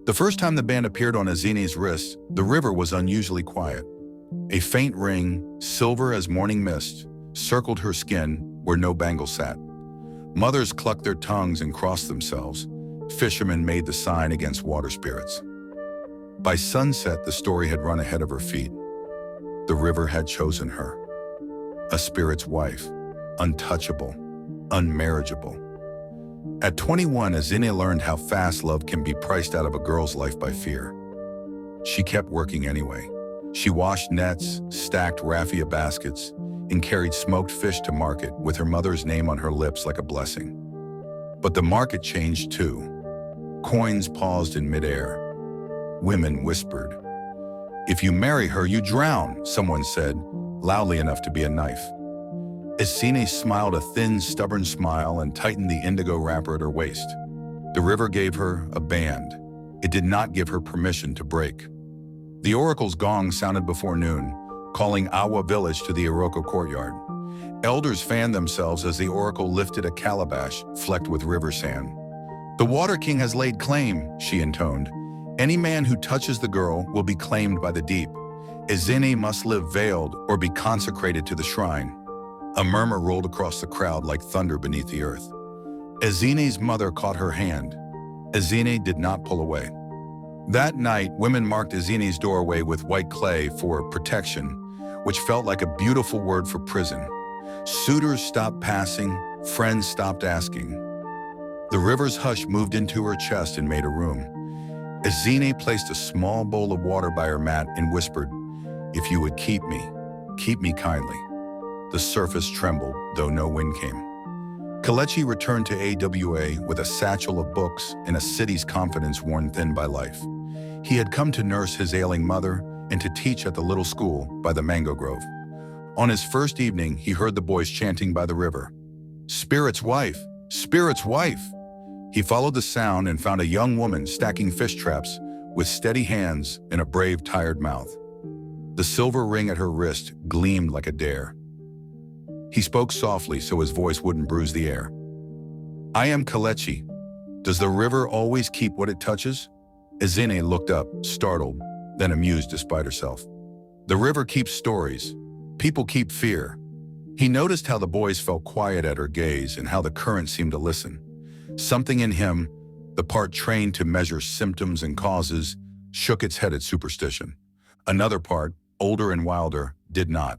The first time the band appeared on Ezinne's wrist, the river was unusually quiet. A faint ring, silver as morning mist, circled her skin where no bangle sat. Mothers clucked their tongues and crossed themselves. Fishermen made the sign against water spirits. By sunset, the story had run ahead of her feet. The river had chosen her. A spirit's wife, untouchable, unmarriageable. At 21, Ezinne learned how fast love can be priced out of a girl's life by fear. She kept working anyway. She washed nets, stacked raffia baskets, and carried smoked fish to market with her mother's name on her lips like a blessing. But the market changed too. Coins paused in midair. Women whispered. "If you marry her, you drown," someone said, loudly enough to be a knife. Ezinne smiled a thin, stubborn smile and tightened the indigo wrapper at her waist. The river gave her a band. It did not give her permission to break. The oracle's gong sounded before noon, calling Awa village to the Iroko courtyard. Elders fanned themselves as the oracle lifted a calabash flecked with river sand. "The Water King has laid claim," she intoned. "Any man who touches the girl will be claimed by the deep. Ezinne must live veiled or be consecrated to the shrine." A murmur rolled across the crowd like thunder beneath the earth. Ezinne's mother caught her hand. Ezinne did not pull away. That night, women marked Ezinne's doorway with white clay for protection, which felt like a beautiful word for prison. Suitors stopped passing, friends stopped asking. The river's hush moved into her chest and made a room. Ezinne placed a small bowl of water by her mat and whispered, "If you would keep me kindly." The surface trembled, though no wind came. Kelechi returned to AWA with a satchel of books and a city's confidence worn thin by life. He had come to nurse his ailing mother and to teach at the little school by the mango grove. On his first evening, he heard the boys chanting by the river, "Spirit's wife! Spirit's wife!" He followed the sound and found a young woman stacking fish traps with steady hands and a brave, tired mouth. The silver ring at her wrist gleamed like a dare. He spoke softly so his voice wouldn't bruise the air. "I am Kelechi. Does the river always keep what it touches?" Ezinne looked up, startled, then amused despite herself. "The river keeps stories. People keep fear." He noticed how the boys felt quiet at her gaze and how the current seemed to listen. Something in him, the part trained to measure symptoms and causes, shook its head at superstition. Another part, older and wilder, did not.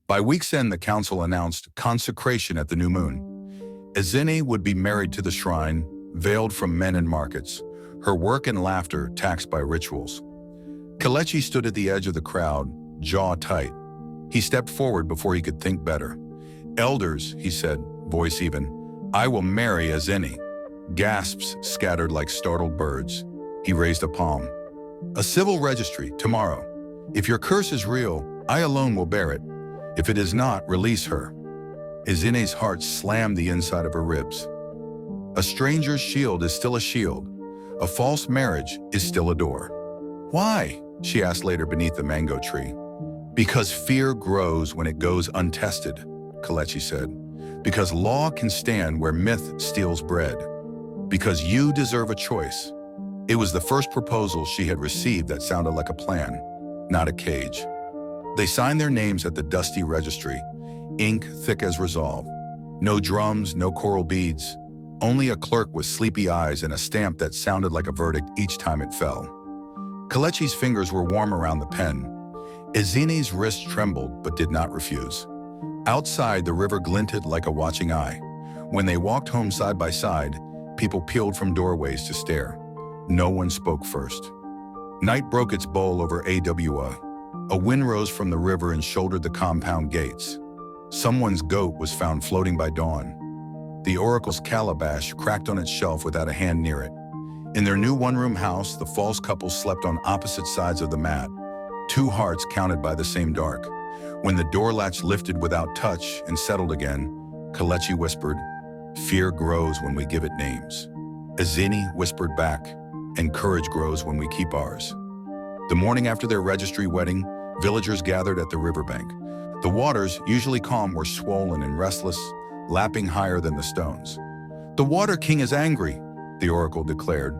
By week's end, the council announced consecration at the new moon. Ezinne would be married to the shrine, veiled from men and markets, her work and laughter taxed by rituals. Kelechi stood at the edge of the crowd, jaw tight. He stepped forward before he could think better. "Elders," he said, voice even, "I will marry Ezinne." Gasps scattered like startled birds. He raised a palm. "A civil registry, tomorrow. If your curse is real, I alone will bear it. If it is not, release her." Ezinne's heart slammed the inside of her ribs. A stranger's shield is still a shield. A false marriage is still a door. "Why?" she asked later beneath the mango tree. "Because fear grows when it goes untested," Kelechi said. "Because law can stand where myth steals bread. Because you deserve a choice." It was the first proposal she had received that sounded like a plan, not a cage. They signed their names at the dusty registry, ink thick as resolve. No drums, no coral beads, only a clerk with sleepy eyes and a stamp that sounded like a verdict each time it fell. Kelechi's fingers were warm around the pen. Ezinne's wrist trembled but did not refuse. Outside, the river glinted like a watching eye. When they walked home side by side, people peeled from doorways to stare. No one spoke first. Night broke its bowl over AWA. A wind rose from the river and shouldered the compound gates. Someone's goat was found floating by dawn. The oracle's calabash cracked on its shelf without a hand near it. In their new one-room house, the false couple slept on opposite sides of the mat. Two hearts counted by the same dark. When the door latch lifted without touch and settled again, Kelechi whispered, "Fear grows when we give it names." Ezinne whispered back, "And courage grows when we keep ours." The morning after their registry wedding, villagers gathered at the riverbank. The waters, usually calm, were swollen and restless, lapping higher than the stones. "The Water King is angry," the oracle declared.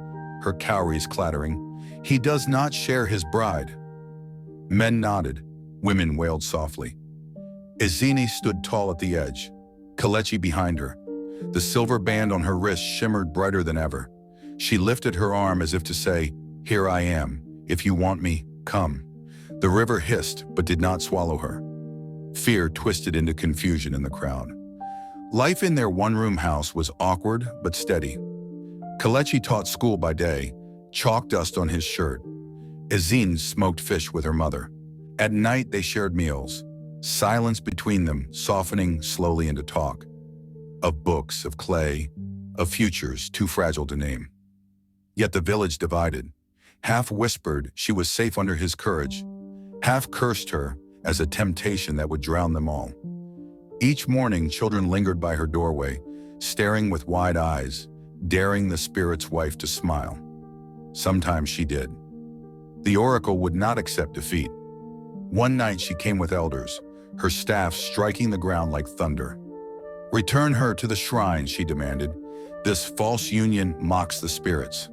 her cowries clattering. "He does not share his bride." Men nodded. Women wailed softly. Ezinne stood tall at the edge, Kelechi behind her. The silver band on her wrist shimmered brighter than ever. She lifted her arm as if to say, "Here I am. If you want me, come." The river hissed, but did not swallow her. Fear twisted into confusion in the crowd. Life in their one-room house was awkward but steady. Kelechi taught school by day, chalk dust on his shirt. Ezinne smoked fish with her mother. At night they shared meals, silence between them softening slowly into talk. Of books, of clay, of futures too fragile to name. Yet the village divided. Half whispered she was safe under his courage, half cursed her as a temptation that would drown them all. Each morning children lingered by her doorway, staring with wide eyes, daring the spirit's wife to smile. Sometimes she did. The oracle would not accept defeat. One night she came with elders, her staff striking the ground like thunder. "Return her to the shrine," she demanded. "This false union mocks the spirits."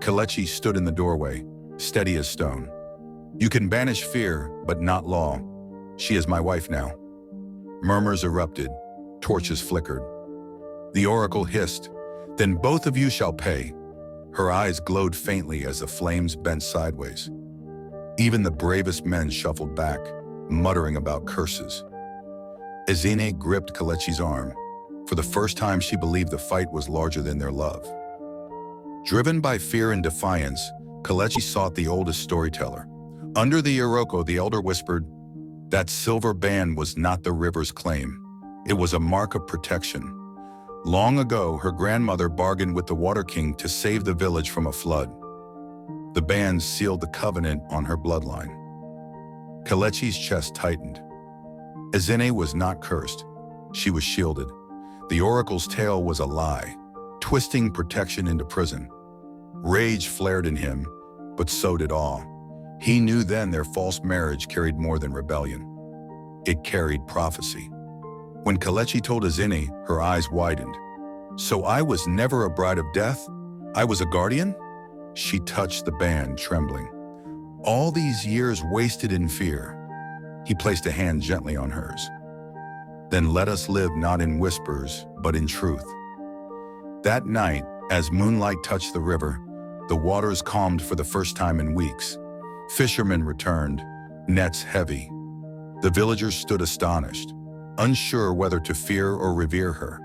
Kelechi stood in the doorway, steady as stone. "You can banish fear, but not law. She is my wife now." Murmurs erupted, torches flickered. The oracle hissed, "Then both of you shall pay." Her eyes glowed faintly as the flames bent sideways. Even the bravest men shuffled back, muttering about curses. Ezinne gripped Kelechi's arm. For the first time she believed the fight was larger than their love. Driven by fear and defiance, Kelechi sought the oldest storyteller. Under the iroko, the elder whispered, "That silver band was not the river's claim. It was a mark of protection. Long ago, her grandmother bargained with the Water King to save the village from a flood. The band sealed the covenant on her bloodline." Kelechi's chest tightened. Ezinne was not cursed. She was shielded. The oracle's tale was a lie, twisting protection into prison. Rage flared in him, but so did awe. He knew then their false marriage carried more than rebellion. It carried prophecy. When Kelechi told Ezinne, her eyes widened. "So I was never a bride of death? I was a guardian?" She touched the band, trembling. "All these years wasted in fear." He placed a hand gently on hers. "Then let us live not in whispers, but in truth." That night, as moonlight touched the river, the waters calmed for the first time in weeks. Fishermen returned, nets heavy. The villagers stood astonished, unsure whether to fear or revere her.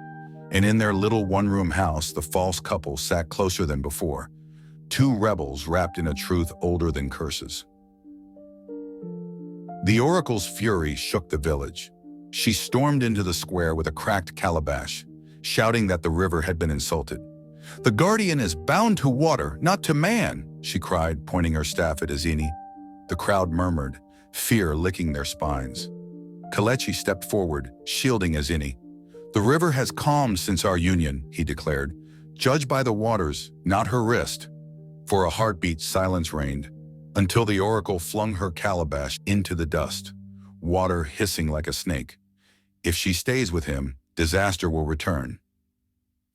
And in their little one-room house, the false couple sat closer than before, two rebels wrapped in a truth older than curses. The oracle's fury shook the village. She stormed into the square with a cracked calabash, shouting that the river had been insulted. "The guardian is bound to water, not to man," she cried, pointing her staff at Ezinne. The crowd murmured, fear licking their spines. Kelechi stepped forward, shielding Ezinne. "The river has calmed since our union," he declared. "Judge by the waters, not her wrist." For a heartbeat, silence reigned, until the oracle flung her calabash into the dust, water hissing like a snake. If she stays with him, disaster will return.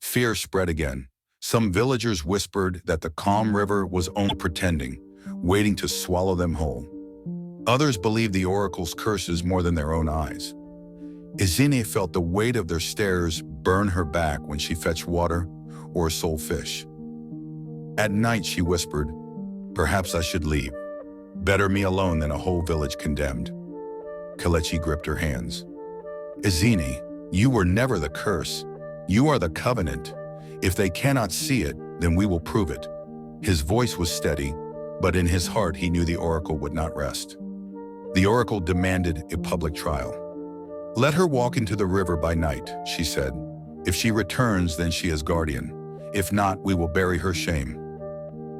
Fear spread again. Some villagers whispered that the calm river was only pretending, waiting to swallow them whole. Others believed the oracle's curses more than their own eyes. Ezinne felt the weight of their stares burn her back when she fetched water or sold fish. At night she whispered, "Perhaps I should leave. Better me alone than a whole village condemned." Kelechi gripped her hands. "Ezinne, you were never the curse. You are the covenant. If they cannot see it, then we will prove it." His voice was steady, but in his heart he knew the oracle would not rest. The oracle demanded a public trial. "Let her walk into the river by night," she said. "If she returns, then she is guardian. If not, we will bury her shame."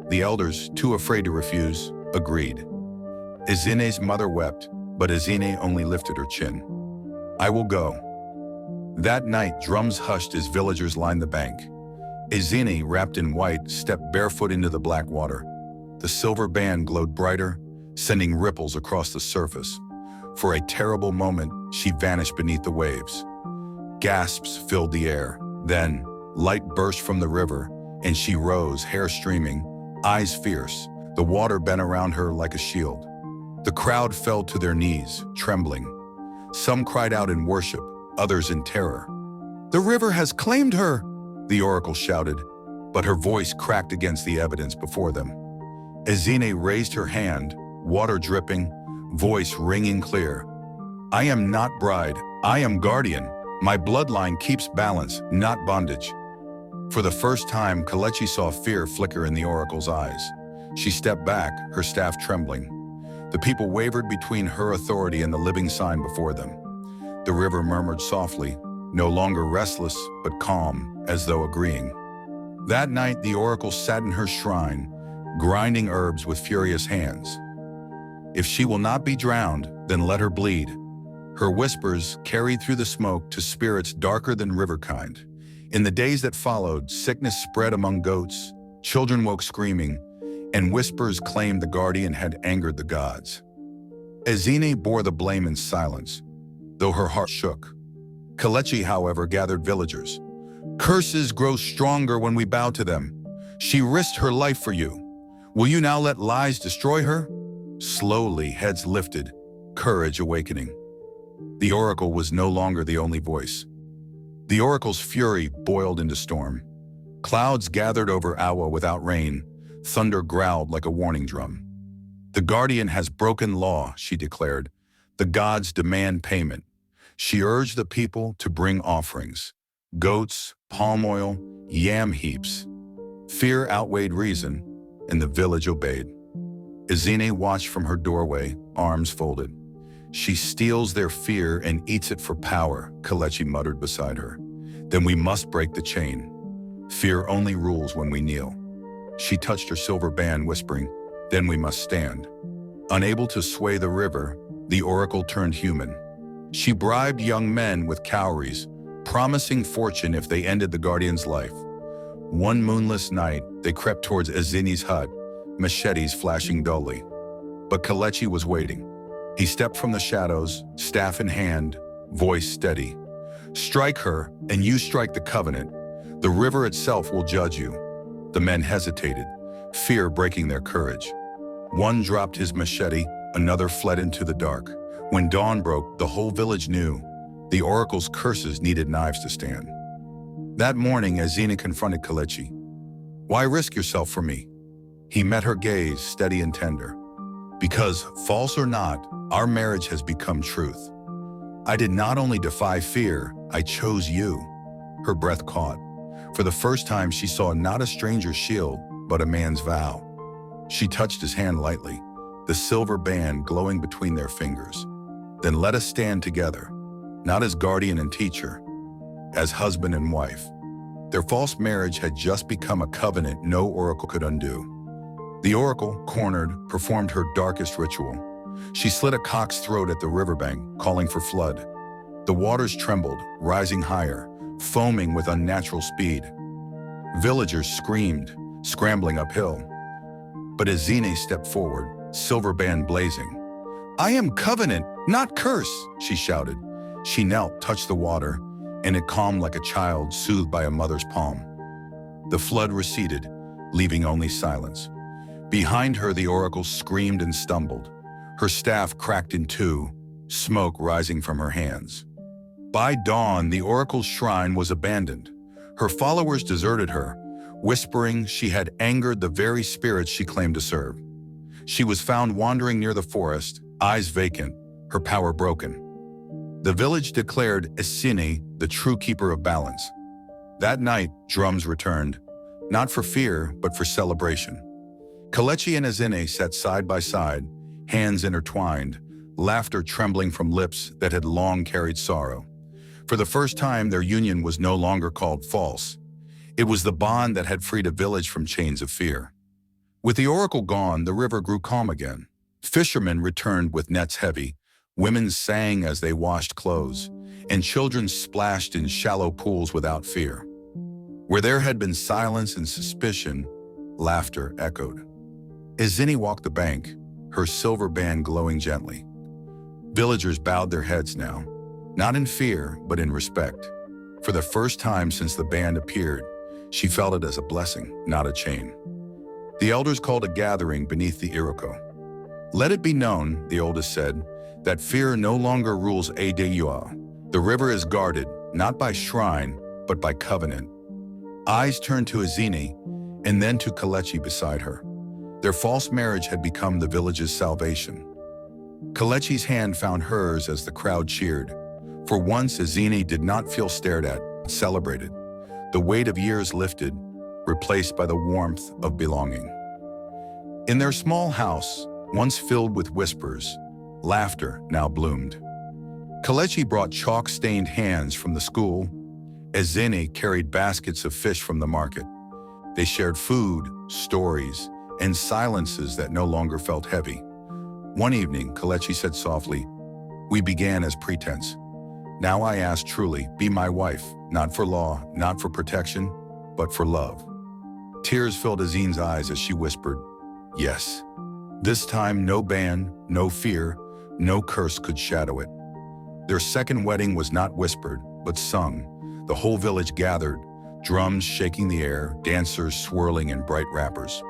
The elders, too afraid to refuse, agreed. Ezinne's mother wept, but Ezinne only lifted her chin. "I will go." That night, drums hushed as villagers lined the bank. Ezinne, wrapped in white, stepped barefoot into the black water. The silver band glowed brighter, sending ripples across the surface. For a terrible moment, she vanished beneath the waves. Gasps filled the air. Then, light burst from the river, and she rose, hair streaming, eyes fierce. The water bent around her like a shield. The crowd fell to their knees, trembling. Some cried out in worship, others in terror. "The river has claimed her," the oracle shouted, but her voice cracked against the evidence before them. Ezinne raised her hand, water dripping, voice ringing clear. "I am not bride, I am guardian. My bloodline keeps balance, not bondage." For the first time, Kelechi saw fear flicker in the oracle's eyes. She stepped back, her staff trembling. The people wavered between her authority and the living sign before them. The river murmured softly, no longer restless, but calm, as though agreeing. That night, the oracle sat in her shrine, grinding herbs with furious hands. "If she will not be drowned, then let her bleed." Her whispers carried through the smoke to spirits darker than riverkind. In the days that followed, sickness spread among goats, children woke screaming, and whispers claimed the guardian had angered the gods. Ezinne bore the blame in silence, though her heart shook. Kelechi, however, gathered villagers. "Curses grow stronger when we bow to them. She risked her life for you. Will you now let lies destroy her?" Slowly, heads lifted, courage awakening. The oracle was no longer the only voice. The oracle's fury boiled into storm. Clouds gathered over Awa without rain. Thunder growled like a warning drum. "The guardian has broken law," she declared. "The gods demand payment." She urged the people to bring offerings. Goats, palm oil, yam heaps. Fear outweighed reason, and the village obeyed. Ezinne watched from her doorway, arms folded. "She steals their fear and eats it for power," Kelechi muttered beside her. "Then we must break the chain. Fear only rules when we kneel." She touched her silver band, whispering, "Then we must stand." Unable to sway the river, the oracle turned human. She bribed young men with cowries, promising fortune if they ended the guardian's life. One moonless night, they crept towards Ezinne's hut, machetes flashing dully. But Kelechi was waiting. He stepped from the shadows, staff in hand, voice steady. "Strike her, and you strike the covenant. The river itself will judge you." The men hesitated, fear breaking their courage. One dropped his machete, another fled into the dark. When dawn broke, the whole village knew the oracle's curses needed knives to stand. That morning, Ezinne confronted Kelechi. "Why risk yourself for me?" He met her gaze, steady and tender. "Because, false or not, our marriage has become truth. I did not only defy fear, I chose you." Her breath caught. For the first time, she saw not a stranger's shield, but a man's vow. She touched his hand lightly, the silver band glowing between their fingers. "Then let us stand together, not as guardian and teacher, as husband and wife." Their false marriage had just become a covenant no oracle could undo. The oracle, cornered, performed her darkest ritual. She slit a cock's throat at the riverbank, calling for flood. The waters trembled, rising higher, foaming with unnatural speed. Villagers screamed, scrambling uphill. But Ezinne stepped forward, silver band blazing. "I am covenant, not curse," she shouted. She knelt, touched the water, and it calmed like a child soothed by a mother's palm. The flood receded, leaving only silence. Behind her, the oracle screamed and stumbled. Her staff cracked in two, smoke rising from her hands. By dawn, the oracle's shrine was abandoned. Her followers deserted her, whispering she had angered the very spirits she claimed to serve. She was found wandering near the forest, eyes vacant, her power broken. The village declared Ezinne the true keeper of balance. That night, drums returned, not for fear, but for celebration. Kelechi and Ezinne sat side by side, hands intertwined, laughter trembling from lips that had long carried sorrow. For the first time, their union was no longer called false. It was the bond that had freed a village from chains of fear. With the oracle gone, the river grew calm again. Fishermen returned with nets heavy, women sang as they washed clothes, and children splashed in shallow pools without fear. Where there had been silence and suspicion, laughter echoed. Ezinne walked the bank, her silver band glowing gently. Villagers bowed their heads now, not in fear, but in respect. For the first time since the band appeared, She felt it as a blessing, not a chain. The elders called a gathering beneath the Iroquois. Let it be known, the oldest said, that fear no longer rules Adua. The river is guarded, not by shrine, but by covenant. Eyes turned to Ezinne, and then to Kelechi beside her. Their false marriage had become the village's salvation. Kelechi's hand found hers as the crowd cheered. For once, Ezinne did not feel stared at, but celebrated. The weight of years lifted, replaced by the warmth of belonging. In their small house, once filled with whispers, laughter now bloomed. Kelechi brought chalk-stained hands from the school. Ezinne carried baskets of fish from the market. They shared food, stories, and silences that no longer felt heavy. One evening, Kelechi said softly, "We began as pretense. Now I ask truly, be my wife, not for law, not for protection, but for love." Tears filled Ezinne's eyes as she whispered, "Yes." This time, no ban, no fear, no curse could shadow it. Their second wedding was not whispered, but sung. The whole village gathered, drums shaking the air, dancers swirling in bright wrappers.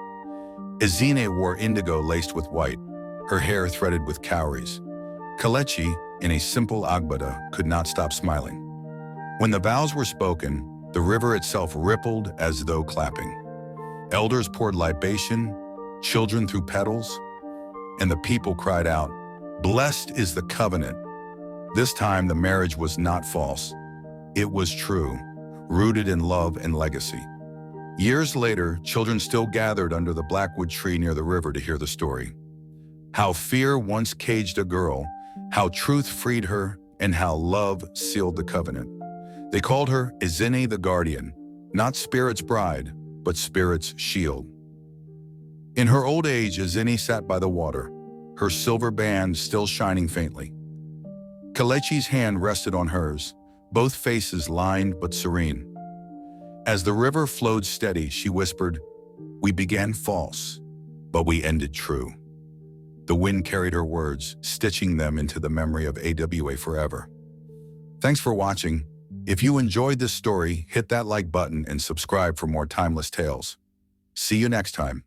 Ezinne wore indigo laced with white, her hair threaded with cowries. Kelechi, in a simple agbada, could not stop smiling. When the vows were spoken, the river itself rippled as though clapping. Elders poured libation, children threw petals, and the people cried out, "Blessed is the covenant." This time the marriage was not false. It was true, rooted in love and legacy. Years later, children still gathered under the blackwood tree near the river to hear the story. How fear once caged a girl, how truth freed her, and how love sealed the covenant. They called her Ezinne the Guardian, not Spirit's bride, but Spirit's shield. In her old age, Ezinne sat by the water, her silver band still shining faintly. Kelechi's hand rested on hers, both faces lined but serene. As the river flowed steady, she whispered, "We began false, but we ended true." The wind carried her words, stitching them into the memory of AWA forever. Thanks for watching. If you enjoyed this story, hit that like button and subscribe for more timeless tales. See you next time.